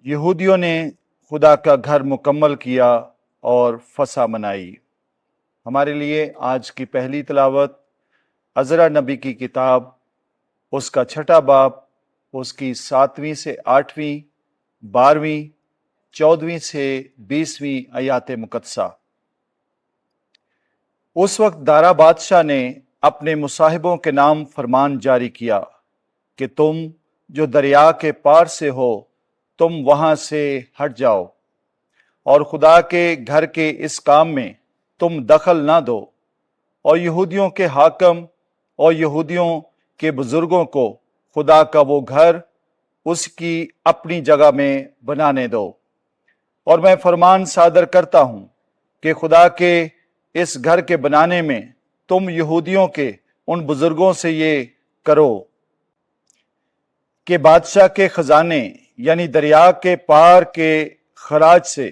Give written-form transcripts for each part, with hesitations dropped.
یہودیوں نے خدا کا گھر مکمل کیا اور فسح منائی۔ ہمارے لیے آج کی پہلی تلاوت عزرا نبی کی کتاب، اس کا 6واں باب، اس کی 7ویں سے 8ویں، 12ویں، 14ویں سے 20ویں آیات مقدسہ۔ اس وقت دارا بادشاہ نے اپنے مصاحبوں کے نام فرمان جاری کیا کہ تم جو دریا کے پار سے ہو تم وہاں سے ہٹ جاؤ، اور خدا کے گھر کے اس کام میں تم دخل نہ دو، اور یہودیوں کے حاکم اور یہودیوں کے بزرگوں کو خدا کا وہ گھر اس کی اپنی جگہ میں بنانے دو۔ اور میں فرمان صادر کرتا ہوں کہ خدا کے اس گھر کے بنانے میں تم یہودیوں کے ان بزرگوں سے یہ کرو کہ بادشاہ کے خزانے یعنی دریا کے پار کے خراج سے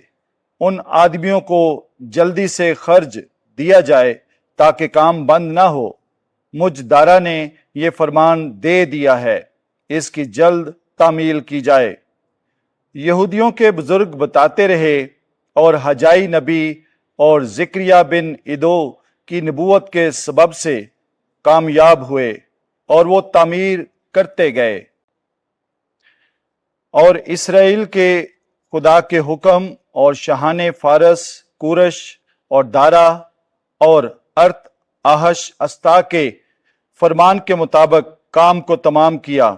ان آدمیوں کو جلدی سے خرچ دیا جائے تاکہ کام بند نہ ہو۔ مجھ دارا نے یہ فرمان دے دیا ہے، اس کی جلد تعمیل کی جائے۔ یہودیوں کے بزرگ بتاتے رہے اور حجائی نبی اور زکریا بن ادو کی نبوت کے سبب سے کامیاب ہوئے اور وہ تعمیر کرتے گئے۔ اور اسرائیل کے خدا کے حکم اور شاہان فارس کورش اور دارا اور ارت آہش استا کے فرمان کے مطابق کام کو تمام کیا۔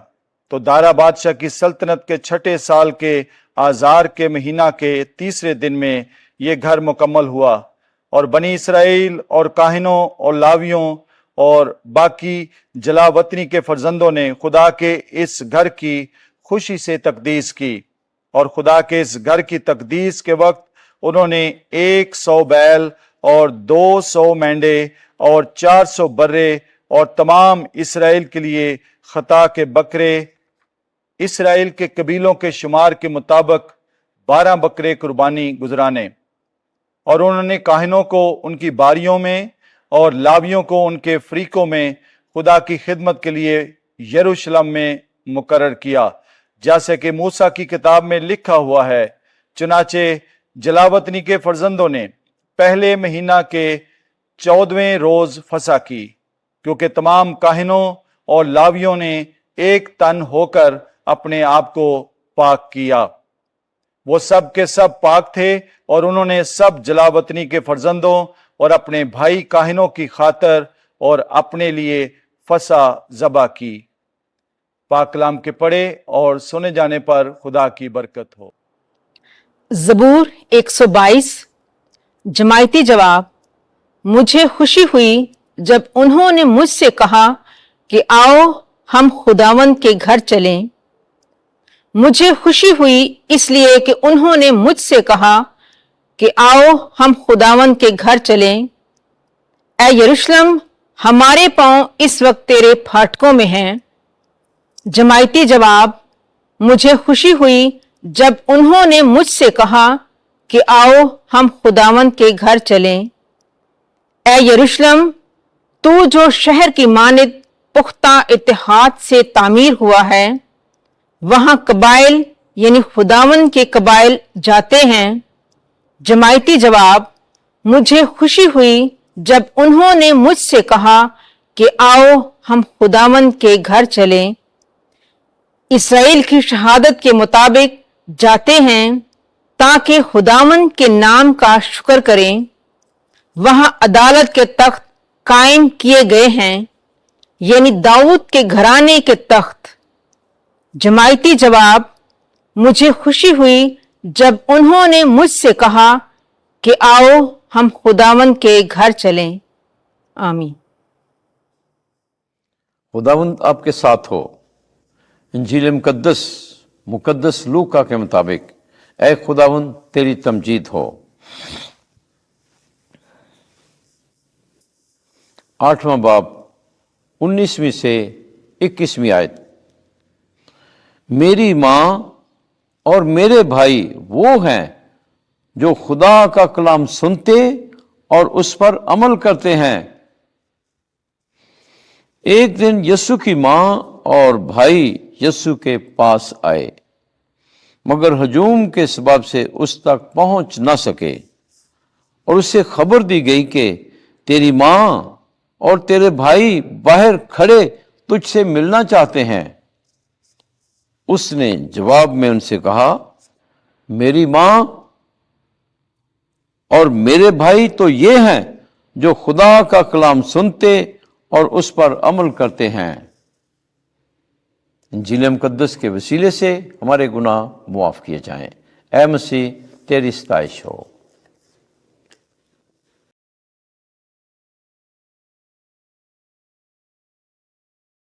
تو دارا بادشاہ کی سلطنت کے 6 سال کے آذار کے مہینہ کے 3 دن میں یہ گھر مکمل ہوا، اور بنی اسرائیل اور کاہنوں اور لاویوں اور باقی جلا وطنی کے فرزندوں نے خدا کے اس گھر کی خوشی سے تقدیس کی۔ اور خدا کے اس گھر کی تقدیس کے وقت انہوں نے 100 بیل اور 200 مینڈے اور 400 برے اور تمام اسرائیل کے لیے خطا کے بکرے، اسرائیل کے قبیلوں کے شمار کے مطابق 12 بکرے قربانی گزرانے۔ اور انہوں نے کاہنوں کو ان کی باریوں میں اور لاویوں کو ان کے فریقوں میں خدا کی خدمت کے لیے یروشلم میں مقرر کیا، جیسے کہ موسیٰ کی کتاب میں لکھا ہوا ہے۔ چنانچہ جلاوطنی کے فرزندوں نے پہلے مہینہ کے 14ویں روز فسح کی، کیونکہ تمام کاہنوں اور لاویوں نے ایک تن ہو کر اپنے آپ کو پاک کیا۔ وہ سب کے سب پاک تھے، اور انہوں نے سب جلاوطنی کے فرزندوں اور اپنے بھائی کاہنوں کی خاطر اور اپنے لیے فسح ذبح کی۔ پاک کلام کے پڑھے اور سنے جانے پر خدا کی برکت ہو۔ زبور 122۔ جماعتی جواب: مجھے خوشی ہوئی جب انہوں نے مجھ سے کہا کہ آؤ ہم خداوند کے گھر چلیں۔ مجھے خوشی ہوئی اس لیے کہ انہوں نے مجھ سے کہا کہ آؤ ہم خداوند کے گھر چلیں۔ اے یروشلم، ہمارے پاؤں اس وقت تیرے پھاٹکوں میں ہیں۔ جماعتی جواب: مجھے خوشی ہوئی جب انہوں نے مجھ سے کہا کہ آؤ ہم خداوند کے گھر چلیں۔ اے یروشلم، تو جو شہر کی مانند پختہ اتحاد سے تعمیر ہوا ہے، وہاں قبائل یعنی خداوند کے قبائل جاتے ہیں۔ جماعتی جواب: مجھے خوشی ہوئی جب انہوں نے مجھ سے کہا کہ آؤ ہم خداوند کے گھر چلیں۔ اسرائیل کی شہادت کے مطابق جاتے ہیں تاکہ خداوند کے نام کا شکر کریں۔ وہاں عدالت کے تخت قائم کیے گئے ہیں، یعنی داؤد کے گھرانے کے تخت۔ جماعتی جواب: مجھے خوشی ہوئی جب انہوں نے مجھ سے کہا کہ آؤ ہم خداوند کے گھر چلیں۔ آمین۔ خداوند آپ کے ساتھ ہو۔ انجیل مقدس لوکا کے مطابق اے خداوند تیری تمجید ہو۔ 8واں باب 19ویں سے 21ویں آیت۔ میری ماں اور میرے بھائی وہ ہیں جو خدا کا کلام سنتے اور اس پر عمل کرتے ہیں۔ ایک دن یسوع کی ماں اور بھائی یسوع کے پاس آئے۔ مگر ہجوم کے سبب سے اس تک پہنچ نہ سکے، اور اسے خبر دی گئی کہ تیری ماں اور تیرے بھائی باہر کھڑے تجھ سے ملنا چاہتے ہیں۔ اس نے جواب میں ان سے کہا، میری ماں اور میرے بھائی تو یہ ہیں جو خدا کا کلام سنتے اور اس پر عمل کرتے ہیں۔ انجیل مقدس کے وسیلے سے ہمارے گناہ معاف کیے جائیں۔ اے مسیح، تیری ستائش ہو۔